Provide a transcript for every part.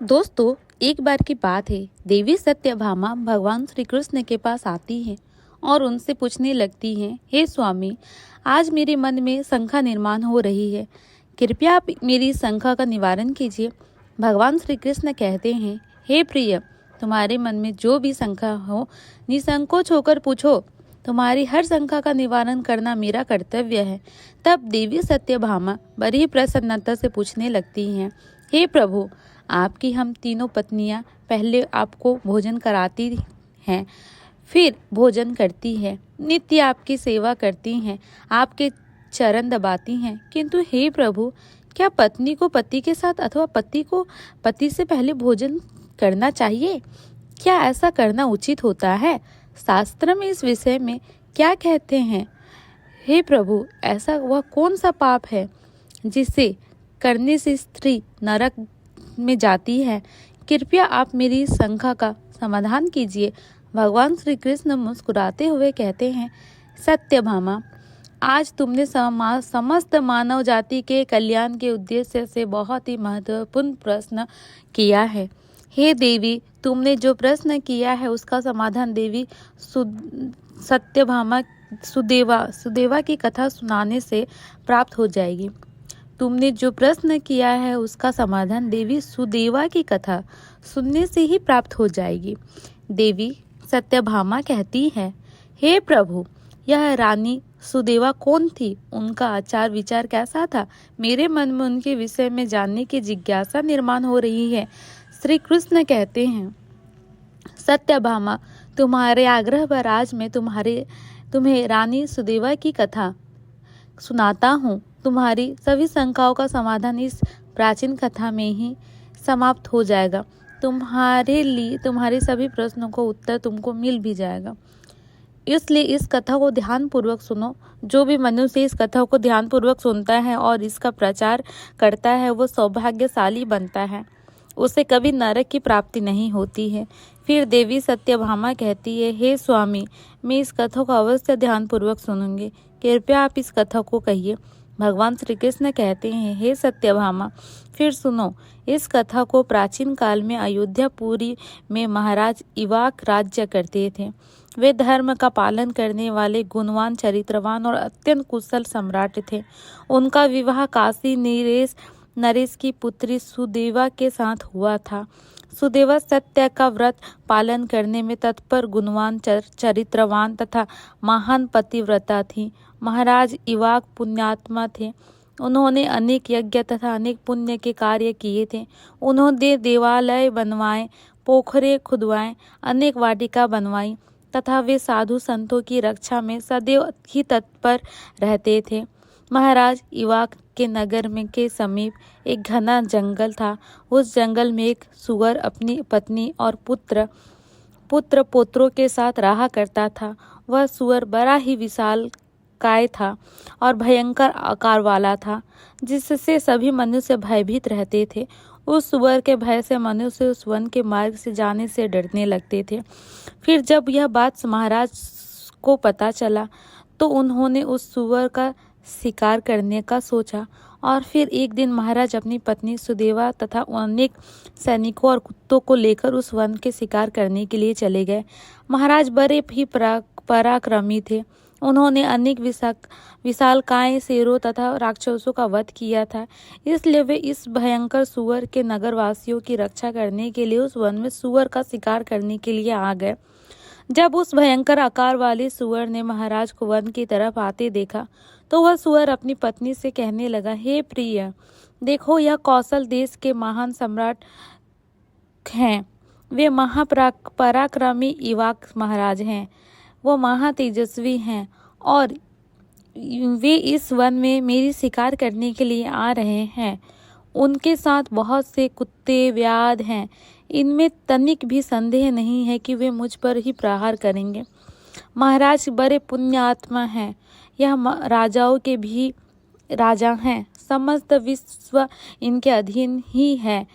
दोस्तों, एक बार की बात है। देवी सत्यभामा भगवान श्री कृष्ण के पास आती हैं और उनसे पूछने लगती हैं, हे स्वामी, आज मेरे मन में शंका निर्माण हो रही है। कृपया आप मेरी शंका का निवारण कीजिए। भगवान श्री कृष्ण कहते हैं, हे प्रिय, तुम्हारे मन में जो भी शंका हो, निसंकोच होकर पूछो। तुम्हारी हर शंका का निवारण करना मेरा कर्तव्य है। तब देवी सत्यभामा बड़ी प्रसन्नता से पूछने लगती हैं, हे प्रभु, आपकी हम तीनों पत्नियां पहले आपको भोजन कराती हैं, फिर भोजन करती हैं, नित्य आपकी सेवा करती हैं, आपके चरण दबाती हैं, किंतु हे प्रभु, क्या पत्नी को पति के साथ अथवा पति को पति से पहले भोजन करना चाहिए? क्या ऐसा करना उचित होता है? शास्त्र में इस विषय में क्या कहते हैं? हे प्रभु, ऐसा वह कौन सा पाप है जिसे करने से स्त्री नरक में जाती है? कृपया आप मेरी शंका का समाधान कीजिए। भगवान श्री कृष्ण मुस्कुराते हुए कहते हैं, सत्यभामा, आज तुमने समस्त मानव जाति के कल्याण के उद्देश्य से बहुत ही महत्वपूर्ण प्रश्न किया है। हे देवी, तुमने जो प्रश्न किया है उसका समाधान देवी सत्यभामा सुदेवा की कथा सुनाने से प्राप्त हो जाएगी। तुमने जो प्रश्न किया है उसका समाधान देवी सुदेवा की कथा सुनने से ही प्राप्त हो जाएगी। देवी सत्यभामा कहती है, हे प्रभु, यह रानी सुदेवा कौन थी? उनका आचार विचार कैसा था? मेरे मन में उनके विषय में जानने की जिज्ञासा निर्माण हो रही है। श्री कृष्ण कहते हैं, सत्यभामा, तुम्हारे आग्रह पर आज मैं तुम्हें रानी सुदेवा की कथा सुनाता हूँ। तुम्हारी सभी शंकाओं का समाधान इस प्राचीन कथा में ही समाप्त हो जाएगा। तुम्हारे सभी प्रश्नों को उत्तर तुमको मिल भी जाएगा। इसलिए इस कथा को ध्यान पूर्वक सुनो। जो भी मनुष्य इस कथा को ध्यान पूर्वक सुनता है और इसका प्रचार करता है, वो सौभाग्यशाली बनता है। उसे कभी नरक की प्राप्ति नहीं होती है। फिर देवी सत्यभामा कहती है, हे स्वामी, मैं इस कथा को अवश्य ध्यान पूर्वक सुनूंगी। कृपया आप इस कथा को कहिए। भगवान श्री कृष्ण कहते हैं, हे सत्यभामा, फिर सुनो। इस कथा को प्राचीन काल में अयोध्यापुरी में महाराज इवाक राज्य करते थे। वे धर्म का पालन करने वाले गुणवान, चरित्रवान और अत्यंत कुशल सम्राट थे। उनका विवाह काशी नरेश की पुत्री सुदेवा के साथ हुआ था। सुदेवा सत्य का व्रत पालन करने में तत्पर, गुणवान, चरित्रवान तथा महान पतिव्रता थी। महाराज इवाक पुण्यात्मा थे। उन्होंने अनेक यज्ञ तथा अनेक पुण्य के कार्य किए थे। उन्होंने देवालय बनवाए, पोखरे खुदवाए, अनेक वाटिका बनवाई तथा वे साधु संतों की रक्षा में सदैव ही तत्पर रहते थे। महाराज इवाक के नगर में के समीप एक घना जंगल था। उस जंगल में एक सुअर अपनी पत्नी और पुत्र पोत्रों के साथ रहा करता था। वह सुअर बड़ा ही विशाल काय था और भयंकर आकार वाला था, जिससे सभी मनुष्य भयभीत रहते थे। उस सुअर के भय से मनुष्य उस वन के मार्ग से जाने से डरने लगते थे। फिर जब यह बात महाराज को पता चला तो उन्होंने उस सुअर का शिकार करने का सोचा। और फिर एक दिन महाराज अपनी पत्नी सुदेवा तथा अनेक सैनिकों और कुत्तों को लेकर उस वन के शिकार करने के लिए चले गए। महाराज बड़े ही पराक्रमी थे। उन्होंने अनेक विशालकाय, शेरों तथा राक्षसों का वध किया था। इसलिए वे इस भयंकर सुअर के नगरवासियों की रक्षा करने के लिए उस वन में सुअर का शिकार करने के लिए आ गए। जब उस भयंकर आकार वाले सुअर ने महाराज को वन की तरफ आते देखा तो वह सुअर अपनी पत्नी से कहने लगा, हे प्रिय, देखो, यह कौशल देश के महान सम्राट हैं। वे महापराक्रमी इवाक महाराज हैं। वो महातेजस्वी हैं और वे इस वन में मेरी शिकार करने के लिए आ रहे हैं। उनके साथ बहुत से कुत्ते, व्याध हैं। इनमें तनिक भी संदेह नहीं है कि वे मुझ पर ही प्रहार करेंगे। महाराज बड़े पुण्यात्मा हैं। यह राजाओं के भी राजा हैं। समस्त विश्व इनके अधीन ही है।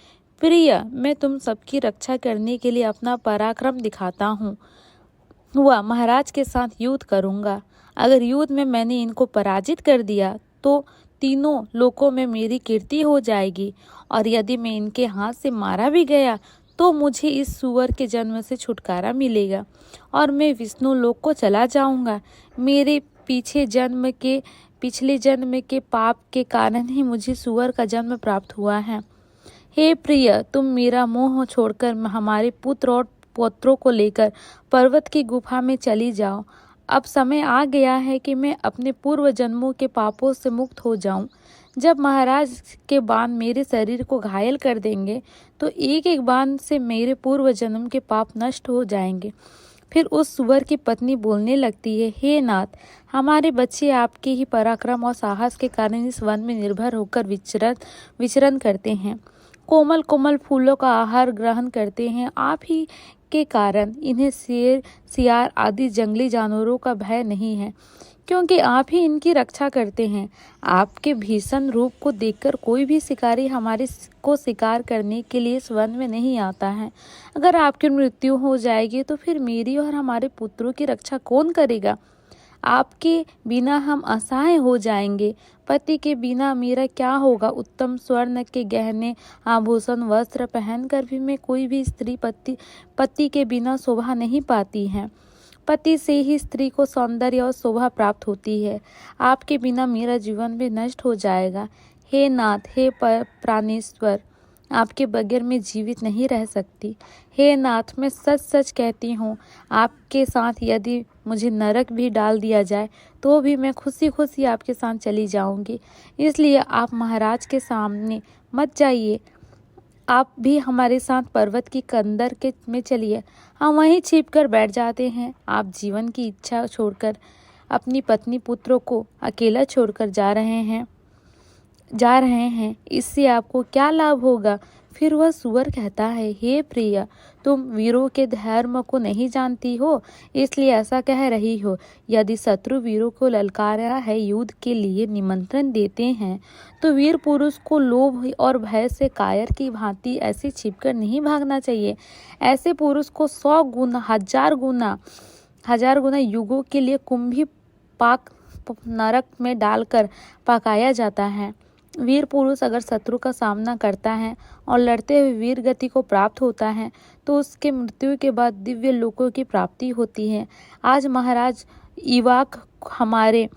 प्रिय, मैं तुम सबकी रक्षा करने के लिए अपना पराक्रम दिखाता हूँ। महाराज के साथ युद्ध करूंगा। अगर युद्ध में मैंने इनको पराजित कर दिया तो तीनों लोकों में मेरी कीर्ति हो जाएगी। और यदि मैं इनके हाथ से मारा भी गया तो मुझे इस सूअर के जन्म से छुटकारा मिलेगा और मैं विष्णु लोक को चला जाऊंगा। मेरे पिछले जन्म के पाप के कारण ही मुझे सूअर का जन्म प्राप्त हुआ है। हे प्रिय, तुम मेरा मोह छोड़कर हमारे पुत्र और पौत्रों को लेकर पर्वत की गुफा में चली जाओ। अब समय आ गया है कि मैं अपने पूर्व जन्मों के पापों से मुक्त हो जाऊं। जब महाराज के बाण मेरे शरीर को घायल कर देंगे तो एक एक बाण से मेरे पूर्व जन्म के पाप नष्ट हो जाएंगे। फिर उस सुअर की पत्नी बोलने लगती है, हे नाथ, हमारे बच्चे आपके ही पराक्रम और साहस के कारण इस वन में निर्भर होकर विचरण करते हैं, कोमल कोमल फूलों का आहार ग्रहण करते हैं। आप ही के कारण इन्हें शेर, सियार आदि जंगली जानवरों का भय नहीं है, क्योंकि आप ही इनकी रक्षा करते हैं। आपके भीषण रूप को देखकर कोई भी शिकारी हमारे को शिकार करने के लिए इस वन में नहीं आता है। अगर आपकी मृत्यु हो जाएगी तो फिर मेरी और हमारे पुत्रों की रक्षा कौन करेगा? आपके बिना हम असहाय हो जाएंगे। पति के बिना मेरा क्या होगा? उत्तम स्वर्ण के गहने, आभूषण, वस्त्र पहनकर भी मैं कोई भी स्त्री पति के बिना शोभा नहीं पाती है। पति से ही स्त्री को सौंदर्य और शोभा प्राप्त होती है। आपके बिना मेरा जीवन भी नष्ट हो जाएगा। हे नाथ, हे प्राणेश्वर, आपके बगैर मैं जीवित नहीं रह सकती। हे नाथ, मैं सच सच कहती हूँ, आपके साथ यदि मुझे नरक भी डाल दिया जाए तो भी मैं खुशी खुशी आपके साथ चली जाऊंगी। इसलिए आप महाराज के सामने मत जाइए, आप भी हमारे साथ पर्वत की कंदर में चलिए। हम वहीं छिप कर बैठ जाते हैं। आप जीवन की इच्छा छोड़कर अपनी पत्नी पुत्रों को अकेला छोड़कर जा रहे हैं, इससे आपको क्या लाभ होगा? फिर वह सुअर कहता है, हे प्रिय, तुम वीरों के धर्म को नहीं जानती हो, इसलिए ऐसा कह रही हो। यदि शत्रु वीरों को ललकारा है, युद्ध के लिए निमंत्रण देते हैं, तो वीर पुरुष को लोभ और भय से कायर की भांति ऐसे छिपकर नहीं भागना चाहिए। ऐसे पुरुष को 100 गुना, 1000 गुना युगों के लिए कुंभी पाक नरक में डालकर पकाया जाता है। वीर पुरुष अगर शत्रु का सामना करता है और लड़ते हुए वीर गति को प्राप्त होता है तो उसके मृत्यु के बाद दिव्य लोकों की प्राप्ति होती है। आज महाराज इवाक हमारे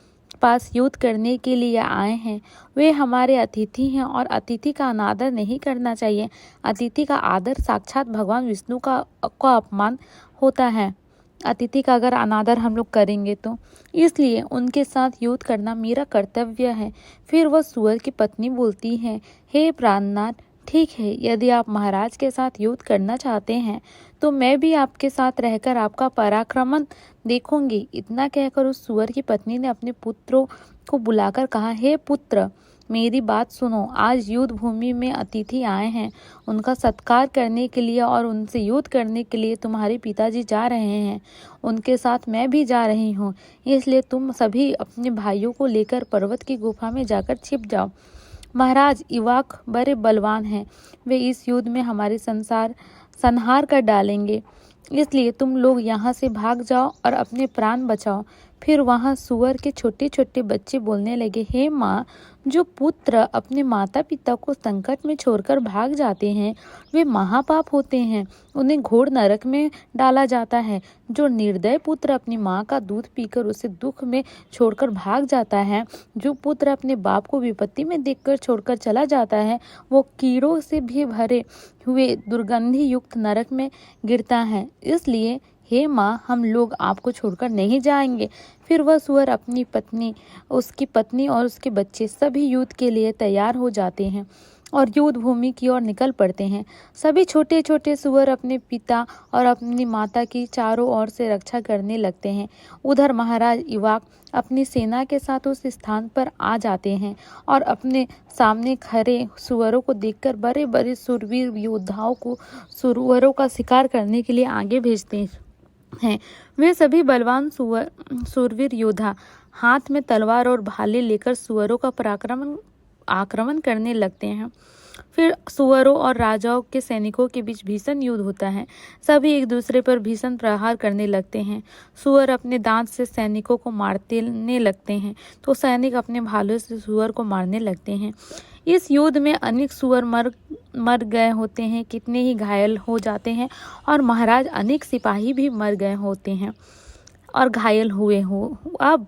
पास युद्ध करने के लिए आए हैं। वे हमारे अतिथि हैं और अतिथि का अनादर नहीं करना चाहिए। अतिथि का आदर साक्षात भगवान विष्णु का अपमान होता है। अतिथि का अगर अनादर हम लोग करेंगे तो इसलिए उनके साथ युद्ध करना मेरा कर्तव्य है। फिर वह सुअर की पत्नी बोलती है, हे प्राणनाथ, ठीक है, यदि आप महाराज के साथ युद्ध करना चाहते हैं तो मैं भी आपके साथ रहकर आपका पराक्रमण देखूंगी। इतना कहकर उस सुअर की पत्नी ने अपने पुत्रों को बुलाकर कहा, हे पुत्र, मेरी बात सुनो। आज युद्ध भूमि में अतिथि आए हैं, उनका सत्कार करने के लिए और उनसे युद्ध करने के लिए तुम्हारे पिताजी जा रहे हैं। उनके साथ मैं भी जा रही हूँ, इसलिए तुम सभी अपने भाइयों को लेकर पर्वत की गुफा में जाकर छिप जाओ। महाराज इवाक बड़े बलवान हैं, वे इस युद्ध में हमारे संहार कर डालेंगे, इसलिए तुम लोग यहाँ से भाग जाओ और अपने प्राण बचाओ। फिर वहाँ सुअर के छोटे छोटे बच्चे बोलने लगे, हे माँ, जो पुत्र अपने माता पिता को संकट में छोड़कर भाग जाते हैं वे महापाप होते हैं, उन्हें घोर नरक में डाला जाता है। जो निर्दय पुत्र अपनी माँ का दूध पीकर उसे दुख में छोड़कर भाग जाता है, जो पुत्र अपने बाप को विपत्ति में देखकर छोड़कर चला जाता है, वो कीड़ों से भी भरे हुए दुर्गंधि युक्त नरक में गिरता है। इसलिए हे माँ, हम लोग आपको छोड़कर नहीं जाएंगे। फिर वह सुअर अपनी पत्नी, उसकी पत्नी और उसके बच्चे सभी युद्ध के लिए तैयार हो जाते हैं और युद्ध भूमि की ओर निकल पड़ते हैं। सभी छोटे छोटे सुअर अपने पिता और अपनी माता की चारों ओर से रक्षा करने लगते हैं। उधर महाराज इवाक अपनी सेना के साथ उस स्थान पर आ जाते हैं और अपने सामने खड़े सुअरों को देखकर बड़े बड़े शूरवीर योद्धाओं को सुअरों का शिकार करने के लिए आगे भेजते हैं। वे सभी बलवान शूरवीर योद्धा हाथ में तलवार और भाले लेकर सुअरों का आक्रमण करने लगते हैं। फिर सुअरों और राजाओं के सैनिकों के बीच भीषण युद्ध होता है। सभी एक दूसरे पर भीषण प्रहार करने लगते हैं। सुअर अपने दांत से सैनिकों को मारने लगते हैं तो सैनिक अपने भालों से सुअर को मारने लगते हैं। इस युद्ध में अनेक सुअर मर गए होते हैं, कितने ही घायल हो जाते हैं और महाराज अनेक सिपाही भी मर गए होते हैं और घायल हुए हो। अब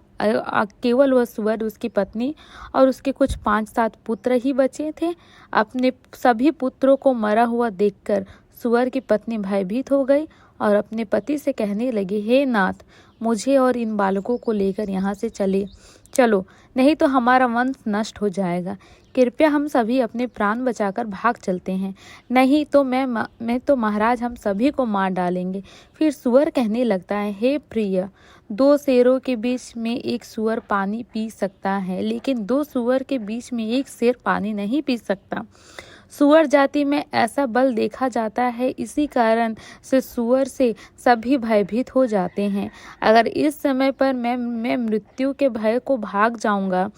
केवल वह सुअर, उसकी पत्नी और उसके कुछ 5-7 पुत्र ही बचे थे। अपने सभी पुत्रों को मरा हुआ देखकर सुअर की पत्नी भयभीत हो गई और अपने पति से कहने लगी, हे नाथ, मुझे और इन बालकों को लेकर यहाँ से चलो, नहीं तो हमारा वंश नष्ट हो जाएगा। कृपया हम सभी अपने प्राण बचाकर भाग चलते हैं, नहीं तो मैं तो महाराज हम सभी को मार डालेंगे। फिर सुअर कहने लगता है, हे प्रिय, 2 शेरों के बीच में एक सुअर पानी पी सकता है, लेकिन 2 सुअर के बीच में एक शेर पानी नहीं पी सकता। सुअर जाति में ऐसा बल देखा जाता है, इसी कारण से सुअर से सभी भयभीत हो जाते हैं। अगर इस समय पर मैं मृत्यु के भय को भाग जाऊंगा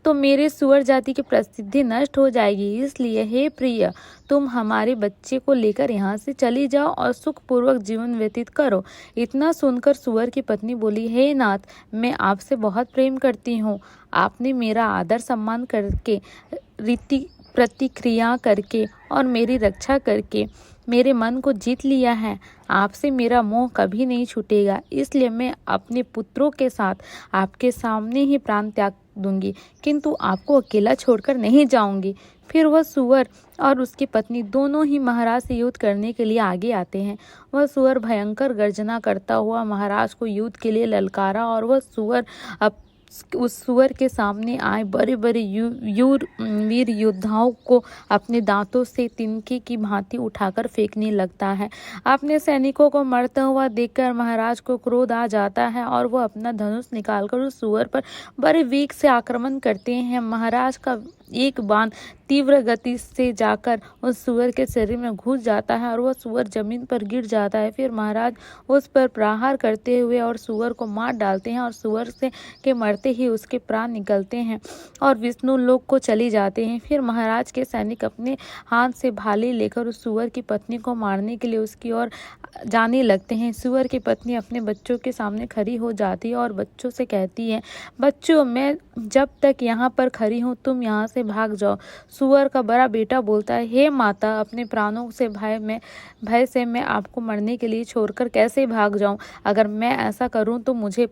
तो मेरे सुअर जाति की प्रसिद्धि नष्ट हो जाएगी। इसलिए हे प्रिय, तुम हमारे बच्चे को लेकर यहाँ से चली जाओ और सुखपूर्वक जीवन व्यतीत करो। इतना सुनकर सुअर की पत्नी बोली, हे नाथ, मैं आपसे बहुत प्रेम करती हूँ। आपने मेरा आदर सम्मान करके, रीति प्रतिक्रिया करके और मेरी रक्षा करके मेरे मन को जीत लिया है। आपसे मेरा मोह कभी नहीं छूटेगा, इसलिए मैं अपने पुत्रों के साथ आपके सामने ही प्राण त्याग दूंगी, किंतु आपको अकेला छोड़कर नहीं जाऊंगी। फिर वह सुअर और उसकी पत्नी दोनों ही महाराज से युद्ध करने के लिए आगे आते हैं। वह सुअर भयंकर गर्जना करता हुआ महाराज को युद्ध के लिए ललकारा और वह सुअर उस सुअर के सामने आए बड़े बड़े वीर योद्धाओं को अपने दांतों से तिनके की भांति उठाकर फेंकने लगता है। अपने सैनिकों को मरता हुआ देखकर महाराज को क्रोध आ जाता है और वह अपना धनुष निकालकर उस सुअर पर बड़े वेग से आक्रमण करते हैं। महाराज का एक बाण तीव्र गति से जाकर उस सुअर के शरीर में घुस जाता है और वह सुअर जमीन पर गिर जाता है। फिर महाराज उस पर प्रहार करते हुए और सुअर को मार डालते हैं और सुअर से के मरते ही उसके प्राण निकलते हैं और विष्णु लोक को चली जाते हैं। फिर महाराज के सैनिक अपने हाथ से भाले लेकर उस सुअर की पत्नी को मारने के लिए उसकी ओर जाने लगते हैं। सुअर की पत्नी अपने बच्चों के सामने खड़ी हो जाती है और बच्चों से कहती है, बच्चों, मैं जब तक यहाँ पर खड़ी हूँ तुम यहाँ से भाग जाओ। सुअर का बड़ा बेटा बोलता है, हे माता, अपने प्राणों से भय से मैं आपको मरने के लिए छोड़कर कैसे भाग जाऊं? अगर मैं ऐसा करूं तो मुझे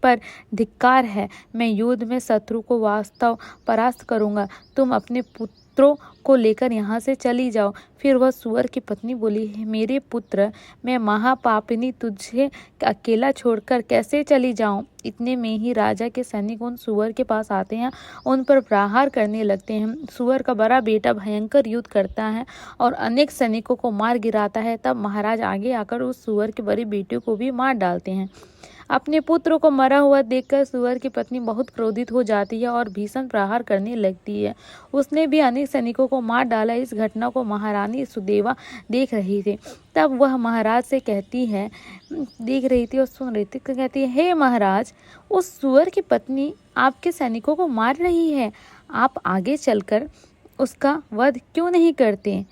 पर धिक्कार है। मैं युद्ध में शत्रु को वास्तव परास्त करूंगा। तुम अपने पुत्रों को लेकर यहाँ से चली जाओ। फिर वह सुअर की पत्नी बोली, मेरे पुत्र, मैं महापापिनी तुझे अकेला छोड़कर कैसे चली जाऊं? इतने में ही राजा के सैनिक उन सुअर के पास आते हैं, उन पर प्रहार करने लगते हैं। सुअर का बड़ा बेटा भयंकर युद्ध करता है और अनेक सैनिकों को मार गिराता है। तब महाराज आगे आकर उस सुअर के बड़े बेटे को भी मार डालते हैं। अपने पुत्र को मरा हुआ देखकर सुअर की पत्नी बहुत क्रोधित हो जाती है और भीषण प्रहार करने लगती है। उसने भी अनेक सैनिकों को मार डाला। इस घटना को महारानी सुदेवा देख रही थी। तब वह महाराज से देख रही थी और सुन रही थी, कहती है, हे महाराज, उस सुअर की पत्नी आपके सैनिकों को मार रही है। आप आगे चलकर उसका वध क्यों नहीं करते?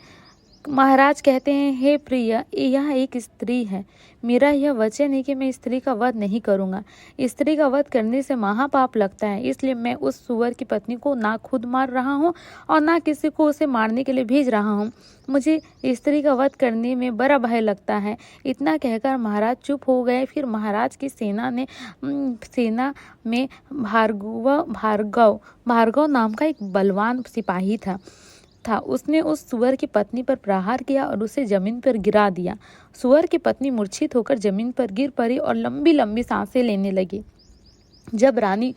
महाराज कहते हैं, हे प्रिय, यह एक स्त्री है। मेरा यह वचन है कि मैं स्त्री का वध नहीं करूंगा। स्त्री का वध करने से महापाप लगता है, इसलिए मैं उस सुअर की पत्नी को ना खुद मार रहा हूँ और ना किसी को उसे मारने के लिए भेज रहा हूँ। मुझे स्त्री का वध करने में बड़ा भय लगता है। इतना कहकर महाराज चुप हो गए। फिर महाराज की सेना में भार्गव नाम का एक बलवान सिपाही था। उसने उस सुअर की पत्नी पर प्रहार किया और उसे जमीन पर गिरा दिया। सुअर की पत्नी मूर्छित होकर जमीन पर गिर पड़ी और लंबी लंबी सांसें लेने लगी। जब रानी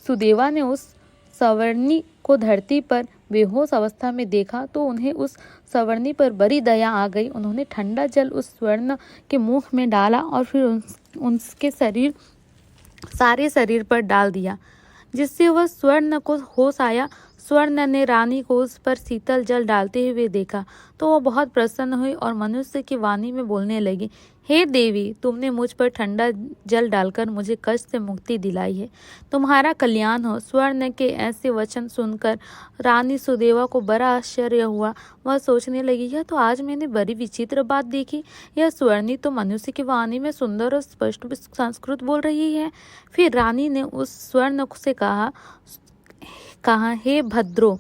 सुदेवा ने उस सवर्णी को धरती पर बेहोश अवस्था में देखा तो उन्हें उस सवर्णी पर बड़ी दया आ गई। उन्होंने ठंडा जल उस स्वर्ण के मुख में डाला और फिर उसके सारे शरीर पर डाल दिया, जिससे वह स्वर्ण को होश आया। स्वर्ण ने रानी को उस पर शीतल जल डालते हुए देखा तो वो बहुत प्रसन्न हुई और मनुष्य की वाणी में बोलने लगी, हे देवी, तुमने मुझ पर ठंडा जल डालकर मुझे कष्ट से मुक्ति दिलाई है। तुम्हारा कल्याण हो। स्वर्ण के ऐसे वचन सुनकर रानी सुदेवा को बड़ा आश्चर्य हुआ। वह सोचने लगी, यह तो आज मैंने बड़ी विचित्र बात देखी। यह स्वर्णी तो मनुष्य की वाणी में सुंदर और स्पष्ट संस्कृत बोल रही है। फिर रानी ने उस स्वर्ण से कहा, हे भद्रो,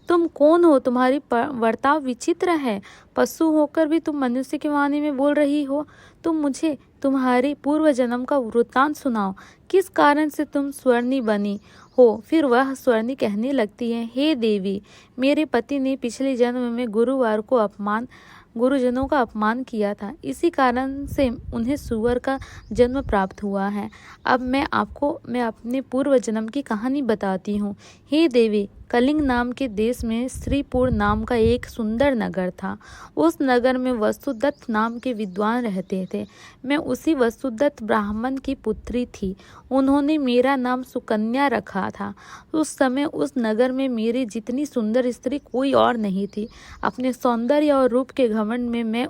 तुम कौन हो? तुम्हारी वर्ताव विचित्र है। पशु होकर भी तुम मनुष्य की वाणी में बोल रही हो। तुम मुझे तुम्हारे पूर्व जन्म का वृत्तांत सुनाओ। किस कारण से तुम स्वर्णी बनी हो? फिर वह स्वर्णी कहने लगती है, हे देवी, मेरे पति ने पिछले जन्म में गुरुजनों का अपमान किया था। इसी कारण से उन्हें सुअर का जन्म प्राप्त हुआ है। अब मैं अपने पूर्व जन्म की कहानी बताती हूँ। हे देवी, कलिंग नाम के देश में श्रीपुर नाम का एक सुंदर नगर था। उस नगर में वसुदत्त नाम के विद्वान रहते थे। मैं उसी वसुदत्त ब्राह्मण की पुत्री थी। उन्होंने मेरा नाम सुकन्या रखा था। उस समय उस नगर में मेरी जितनी सुंदर स्त्री कोई और नहीं थी। अपने सौंदर्य और रूप के घमंड में मैं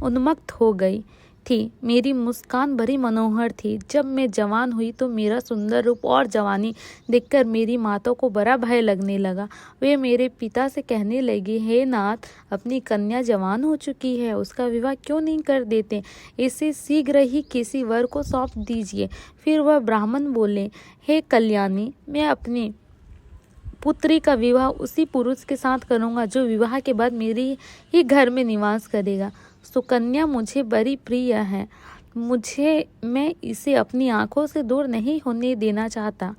उन्मत्त हो गई थी। मेरी मुस्कान बड़ी मनोहर थी। जब मैं जवान हुई तो मेरा सुंदर रूप और जवानी देखकर मेरी माता को बड़ा भय लगने लगा। वे मेरे पिता से कहने लगी, हे नाथ, अपनी कन्या जवान हो चुकी है, उसका विवाह क्यों नहीं कर देते? इसे शीघ्र ही किसी वर को सौंप दीजिए। फिर वह ब्राह्मण बोले, हे कल्याणी, मैं अपनी पुत्री का विवाह उसी पुरुष के साथ करूंगा जो विवाह के बाद मेरे ही घर में निवास करेगा। सुकन्या मुझे बड़ी प्रिय है। मैं इसे अपनी आंखों से दूर नहीं होने देना चाहता।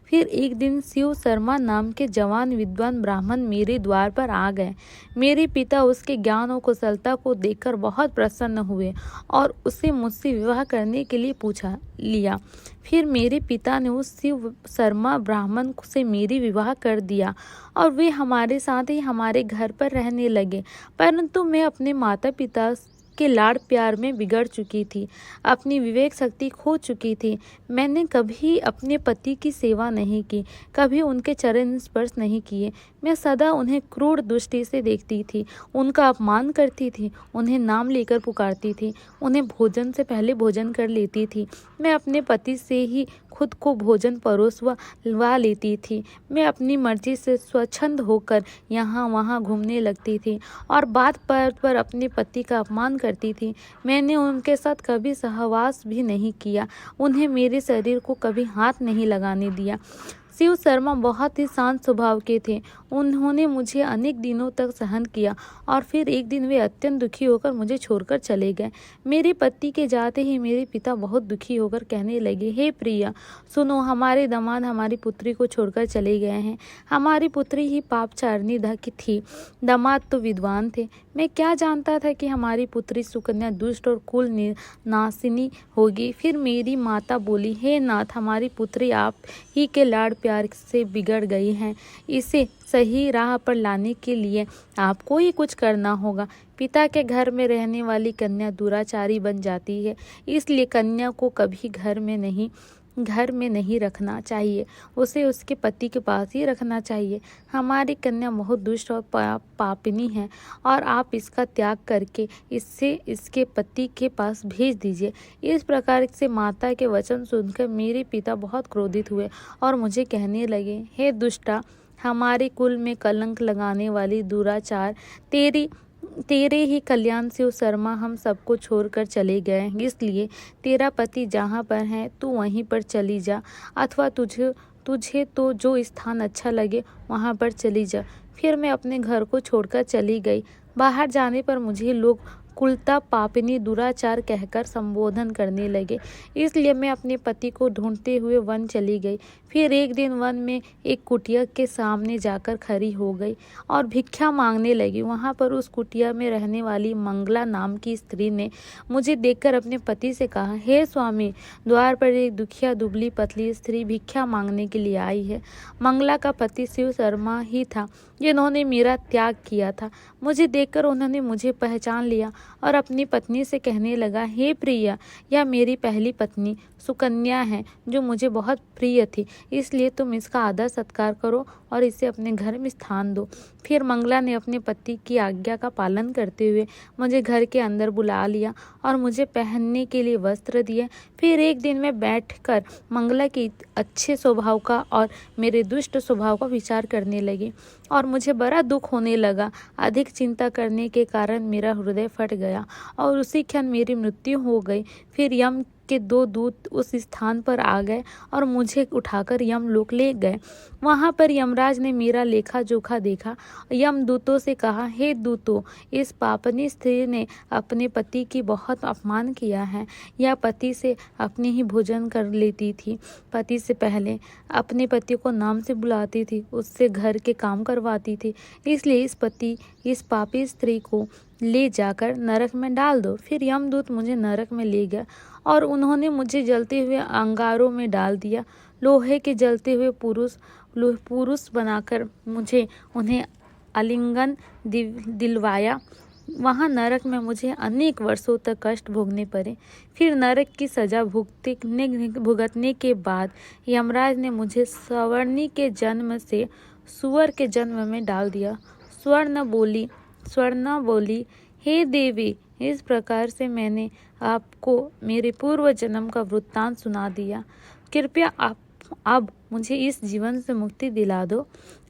फिर एक दिन शिव शर्मा नाम के जवान विद्वान ब्राह्मण मेरे द्वार पर आ गए। मेरे पिता उसके ज्ञान और कुशलता को देखकर बहुत प्रसन्न हुए और उसे मुझसे विवाह करने के लिए पूछा लिया। फिर मेरे पिता ने उस शिव शर्मा ब्राह्मण से मेरी विवाह कर दिया और वे हमारे साथ ही हमारे घर पर रहने लगे। परंतु मैं अपने माता पिता के लाड़ प्यार में बिगड़ चुकी थी, अपनी विवेक शक्ति खो चुकी थी। मैंने कभी अपने पति की सेवा नहीं की, कभी उनके चरण स्पर्श नहीं किए। मैं सदा उन्हें क्रूर दृष्टि से देखती थी, उनका अपमान करती थी, उन्हें नाम लेकर पुकारती थी, उन्हें भोजन से पहले भोजन कर लेती थी। मैं अपने पति से ही खुद को भोजन परोसवा लेती थी। मैं अपनी मर्जी से स्वच्छंद होकर यहाँ वहाँ घूमने लगती थी और बात पर अपने पति का अपमान करती थी। मैंने उनके साथ कभी सहवास भी नहीं किया, उन्हें मेरे शरीर को कभी हाथ नहीं लगाने दिया। शिव शर्मा बहुत ही शांत स्वभाव के थे। उन्होंने मुझे अनेक दिनों तक सहन किया और फिर एक दिन वे अत्यंत दुखी होकर मुझे छोड़कर चले गए। मेरे पति के जाते ही मेरे पिता बहुत दुखी होकर कहने लगे, हे प्रिया, सुनो, हमारे दामाद हमारी पुत्री को छोड़कर चले गए हैं। हमारी पुत्री ही पापचारिणी थी, दामाद तो विद्वान थे। मैं क्या जानता था कि हमारी पुत्री सुकन्या दुष्ट और कुल नासिनी होगी। फिर मेरी माता बोली, हे नाथ, हमारी पुत्री आप ही के लाड़ प्यार से बिगड़ गई हैं। इसे सही राह पर लाने के लिए आपको ही कुछ करना होगा। पिता के घर में रहने वाली कन्या दुराचारी बन जाती है, इसलिए कन्या को कभी घर में नहीं रखना चाहिए, उसे उसके पति के पास ही रखना चाहिए। हमारी कन्या बहुत दुष्ट और पापिनी है और आप इसका त्याग करके इससे इसके पति के पास भेज दीजिए। इस प्रकार से माता के वचन सुनकर मेरे पिता बहुत क्रोधित हुए और मुझे कहने लगे, हे दुष्टा, हमारे कुल में कलंक लगाने वाली दुराचार, तेरे ही कल्याण शिव शर्मा हम सबको छोड़कर चले गए, इसलिए तेरा पति जहाँ पर है तू वहीं पर चली जा, अथवा तुझे तो जो स्थान अच्छा लगे वहाँ पर चली जा। फिर मैं अपने घर को छोड़कर चली गई। बाहर जाने पर मुझे लोग कुलता, पापिनी, दुराचार कहकर संबोधन करने लगे, इसलिए मैं अपने पति को ढूंढते हुए वन चली गई। फिर एक दिन वन में एक कुटिया के सामने जाकर खड़ी हो गई और भिक्षा मांगने लगी। वहाँ पर उस कुटिया में रहने वाली मंगला नाम की स्त्री ने मुझे देखकर अपने पति से कहा, हे स्वामी, द्वार पर एक दुखिया दुबली पतली स्त्री भिक्षा मांगने के लिए आई है। मंगला का पति शिव शर्मा ही था जिन्होंने मेरा त्याग किया था। मुझे देखकर उन्होंने मुझे पहचान लिया और अपनी पत्नी से कहने लगा, हे प्रिया, यह मेरी पहली पत्नी सुकन्या है जो मुझे बहुत प्रिय थी, इसलिए तुम इसका आदर सत्कार करो और इसे अपने घर में स्थान दो। फिर मंगला ने अपने पति की आज्ञा का पालन करते हुए मुझे घर के अंदर बुला लिया और मुझे पहनने के लिए वस्त्र दिए। फिर एक दिन मैं बैठकर मंगला के अच्छे स्वभाव का और मेरे दुष्ट स्वभाव का विचार करने लगी और मुझे बड़ा दुख होने लगा। अधिक चिंता करने के कारण मेरा हृदय फट गया और उसी क्षण मेरी मृत्यु हो गई। फिर यम के 2 दूत उस स्थान पर आ गए और मुझे उठाकर यमलोक ले गए। वहां पर यमराज ने मेरा लेखा जोखा देखा। यमदूतों से कहा, हे दूतों, इस पापनी स्त्री ने अपने पति की बहुत अपमान किया है। यह पति से अपने ही भोजन कर लेती थी, पति से पहले अपने पति को नाम से बुलाती थी, उससे घर के काम करवाती थी। इसलिए इस पापी स्त्री को ले जाकर नरक में डाल दो। फिर यमदूत मुझे नरक में ले गया और उन्होंने मुझे जलते हुए अंगारों में डाल दिया। लोहे के जलते हुए पुरुष बनाकर मुझे उन्हें आलिंगन दिलवाया। वहाँ नरक में मुझे अनेक वर्षों तक कष्ट भोगने पड़े। फिर नरक की सजा भुगतने के बाद यमराज ने मुझे सवर्णी के जन्म से सुअर के जन्म में डाल दिया। स्वर्णा बोली, हे देवी, इस प्रकार से मैंने आपको मेरे पूर्व जन्म का वृत्तांत सुना दिया। कृपया आप अब मुझे इस जीवन से मुक्ति दिला दो।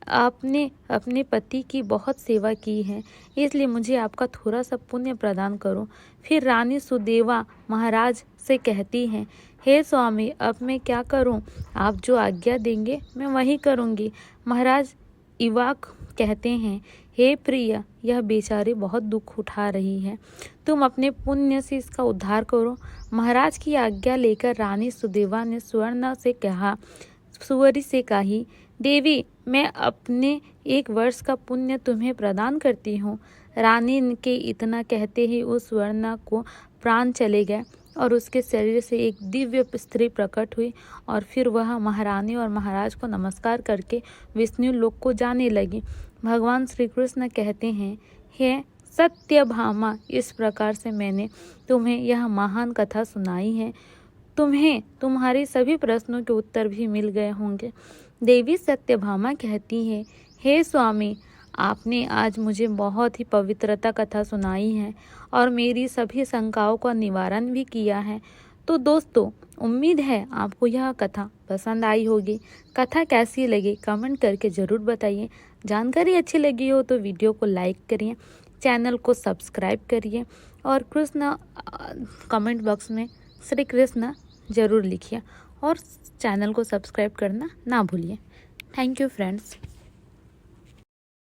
आपने अपने पति की बहुत सेवा की है, इसलिए मुझे आपका थोड़ा सा पुण्य प्रदान करो। फिर रानी सुदेवा महाराज से कहती हैं, हे स्वामी, अब मैं क्या करूं? आप जो आज्ञा देंगे मैं वही करूंगी। महाराज इवाक कहते हैं, हे प्रिय, यह बेचारी बहुत दुख उठा रही है, तुम अपने पुण्य से इसका उद्धार करो। महाराज की आज्ञा लेकर रानी सुदेवा ने सुअरी से कही, देवी, मैं अपने 1 वर्ष का पुण्य तुम्हें प्रदान करती हूँ। रानी के इतना कहते ही उस स्वर्णा को प्राण चले गए और उसके शरीर से एक दिव्य स्त्री प्रकट हुई और फिर वह महारानी और महाराज को नमस्कार करके विष्णु लोक को जाने लगी। भगवान श्री कृष्ण कहते हैं, हे सत्यभामा, इस प्रकार से मैंने तुम्हें यह महान कथा सुनाई है। तुम्हें तुम्हारे सभी प्रश्नों के उत्तर भी मिल गए होंगे। देवी सत्यभामा कहती है, हे स्वामी, आपने आज मुझे बहुत ही पवित्रता कथा सुनाई है और मेरी सभी शंकाओं का निवारण भी किया है। तो दोस्तों, उम्मीद है आपको यह कथा पसंद आई होगी। कथा कैसी लगी कमेंट करके ज़रूर बताइए। जानकारी अच्छी लगी हो तो वीडियो को लाइक करिए, चैनल को सब्सक्राइब करिए और कमेंट बॉक्स में श्री कृष्ण ज़रूर लिखिए और चैनल को सब्सक्राइब करना ना भूलिए। Thank you friends.